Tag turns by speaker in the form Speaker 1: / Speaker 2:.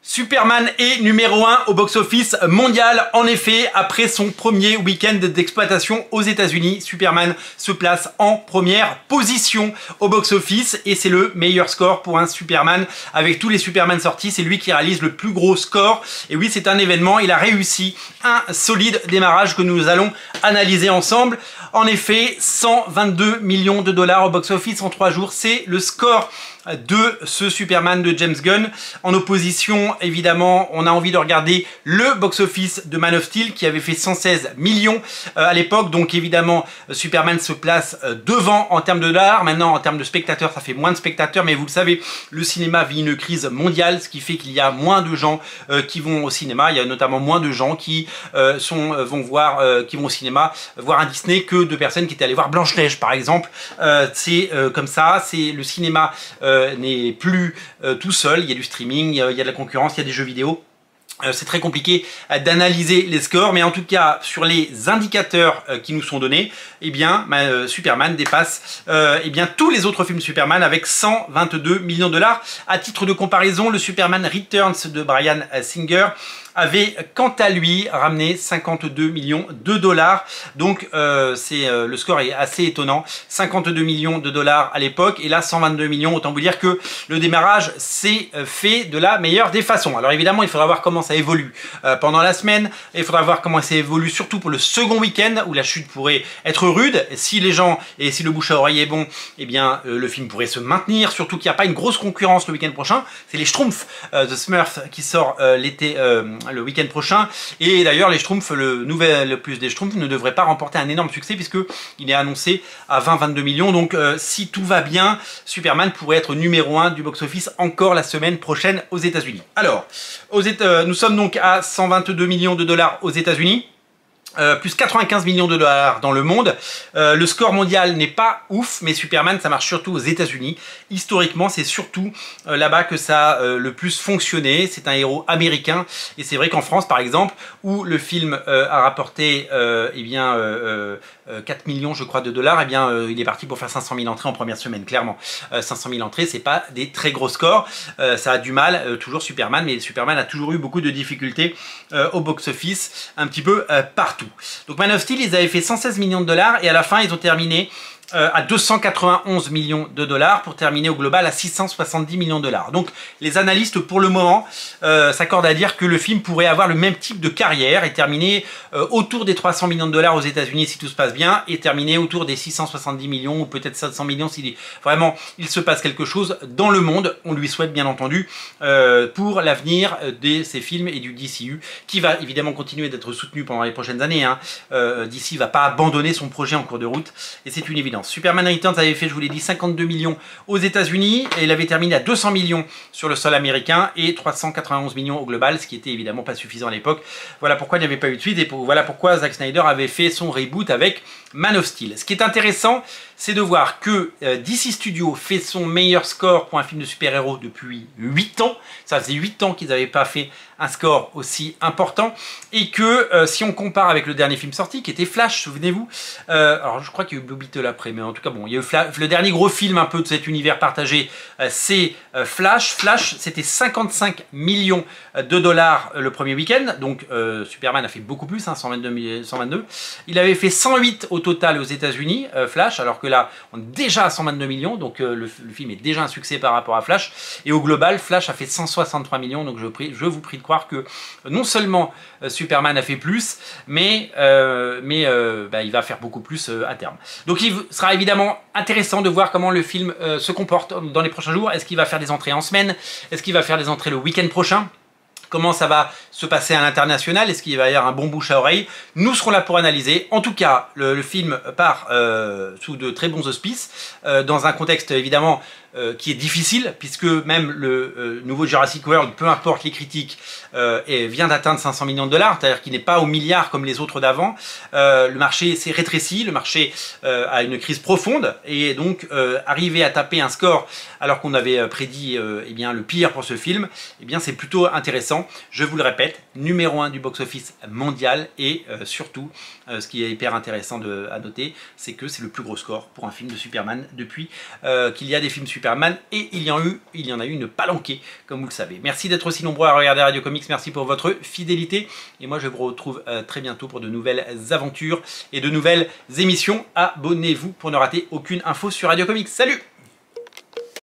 Speaker 1: Superman est numéro 1 au box-office mondial. En effet, après son premier week-end d'exploitation aux États-Unis, Superman se place en première position au box-office et c'est le meilleur score pour un Superman. Avec tous les Superman sortis, c'est lui qui réalise le plus gros score. Et oui, c'est un événement. Il a réussi un solide démarrage que nous allons analyser ensemble. En effet, 122 millions de dollars au box-office en 3 jours. C'est le score de ce Superman de James Gunn. En opposition, évidemment, on a envie de regarder le box-office de Man of Steel qui avait fait 116 millions à l'époque. Donc évidemment, Superman se place devant en termes de dollars. Maintenant, en termes de spectateurs, ça fait moins de spectateurs. Mais vous le savez, le cinéma vit une crise mondiale, ce qui fait qu'il y a moins de gens qui vont au cinéma. Il y a notamment moins de gens qui qui vont au cinéma voir un Disney que de personnes qui étaient allées voir Blanche-Neige, par exemple. C'est comme ça. C'est le cinéma n'est plus tout seul, il y a du streaming, il y a de la concurrence, il y a des jeux vidéo. C'est très compliqué d'analyser les scores, mais en tout cas, sur les indicateurs qui nous sont donnés, eh bien, Superman dépasse tous les autres films Superman avec 122 millions de dollars. À titre de comparaison, le Superman Returns de Bryan Singer avait quant à lui ramené 52 millions de dollars. Donc le score est assez étonnant. 52 millions de dollars à l'époque et là 122 millions. Autant vous dire que le démarrage s'est fait de la meilleure des façons. Alors évidemment, il faudra voir comment ça évolue pendant la semaine. Et il faudra voir comment ça évolue surtout pour le second week-end où la chute pourrait être rude. Si les gens et si le bouche à oreille est bon, eh bien le film pourrait se maintenir. Surtout qu'il n'y a pas une grosse concurrence le week-end prochain. C'est les Schtroumpfs The Smurfs qui sort le week-end prochain, et d'ailleurs les Schtroumpfs, le nouvel opus des Schtroumpfs ne devrait pas remporter un énorme succès puisque il est annoncé à 20-22 millions. Donc si tout va bien, Superman pourrait être numéro 1 du box-office encore la semaine prochaine aux États-Unis. Alors nous sommes donc à 122 millions de dollars aux États-Unis. Plus 95 millions de dollars dans le monde. Le score mondial n'est pas ouf, mais Superman, ça marche surtout aux États-Unis. Historiquement, c'est surtout là-bas que ça a le plus fonctionné. C'est un héros américain. Et c'est vrai qu'en France, par exemple, où le film a rapporté 4 millions, je crois, de dollars, eh bien, il est parti pour faire 500 000 entrées en première semaine, clairement. 500 000 entrées, c'est pas des très gros scores. Ça a du mal, toujours Superman, mais Superman a toujours eu beaucoup de difficultés au box-office, un petit peu partout. Donc Man of Steel, ils avaient fait 116 millions de dollars et à la fin, ils ont terminé à 291 millions de dollars pour terminer au global à 670 millions de dollars. Donc les analystes pour le moment s'accordent à dire que le film pourrait avoir le même type de carrière et terminer autour des 300 millions de dollars aux États-Unis si tout se passe bien et terminer autour des 670 millions ou peut-être 700 millions si vraiment il se passe quelque chose dans le monde. On lui souhaite bien entendu pour l'avenir de ces films et du DCU qui va évidemment continuer d'être soutenu pendant les prochaines années. DC ne va pas abandonner son projet en cours de route et c'est une évidence. Superman Returns avait fait, je vous l'ai dit, 52 millions aux États-Unis et il avait terminé à 200 millions sur le sol américain et 391 millions au global, ce qui était évidemment pas suffisant à l'époque. Voilà pourquoi il n'y avait pas eu de suite et voilà pourquoi Zack Snyder avait fait son reboot avec Man of Steel. Ce qui est intéressant, c'est de voir que DC Studios fait son meilleur score pour un film de super-héros depuis 8 ans. Ça faisait 8 ans qu'ils n'avaient pas fait un score aussi important. Et que si on compare avec le dernier film sorti, qui était Flash, souvenez-vous. Alors je crois qu'il y a eu Blue Beetle après, mais en tout cas bon, il y a eu le dernier gros film un peu de cet univers partagé, c'est Flash. Flash, c'était 55 millions de dollars le premier week-end. Donc Superman a fait beaucoup plus, 122. Il avait fait 108 au total aux États-Unis, Flash, alors que là, on est déjà à 122 millions, donc le film est déjà un succès par rapport à Flash. Et au global, Flash a fait 163 millions, donc je vous prie de croire que non seulement Superman a fait plus, mais il va faire beaucoup plus à terme. Donc il sera évidemment intéressant de voir comment le film se comporte dans les prochains jours. Est-ce qu'il va faire des entrées en semaine? Est-ce qu'il va faire des entrées le week-end prochain? Comment ça va se passer à l'international? Est-ce qu'il va y avoir un bon bouche à oreille? Nous serons là pour analyser. En tout cas, le film part sous de très bons auspices, dans un contexte évidemment qui est difficile, puisque même le nouveau Jurassic World, peu importe les critiques, vient d'atteindre 500 millions de dollars, c'est-à-dire qu'il n'est pas au milliard comme les autres d'avant. Le marché s'est rétréci, le marché a une crise profonde, et donc arriver à taper un score alors qu'on avait prédit le pire pour ce film, c'est plutôt intéressant. Je vous le répète, numéro 1 du box-office mondial, et surtout, ce qui est hyper intéressant à noter, c'est que c'est le plus gros score pour un film de Superman depuis qu'il y a des films Superman Superman, et il y en a eu une palanquée, comme vous le savez. Merci d'être aussi nombreux à regarder Radio Comics, merci pour votre fidélité, et moi je vous retrouve très bientôt pour de nouvelles aventures et de nouvelles émissions. Abonnez-vous pour ne rater aucune info sur Radio Comics. Salut!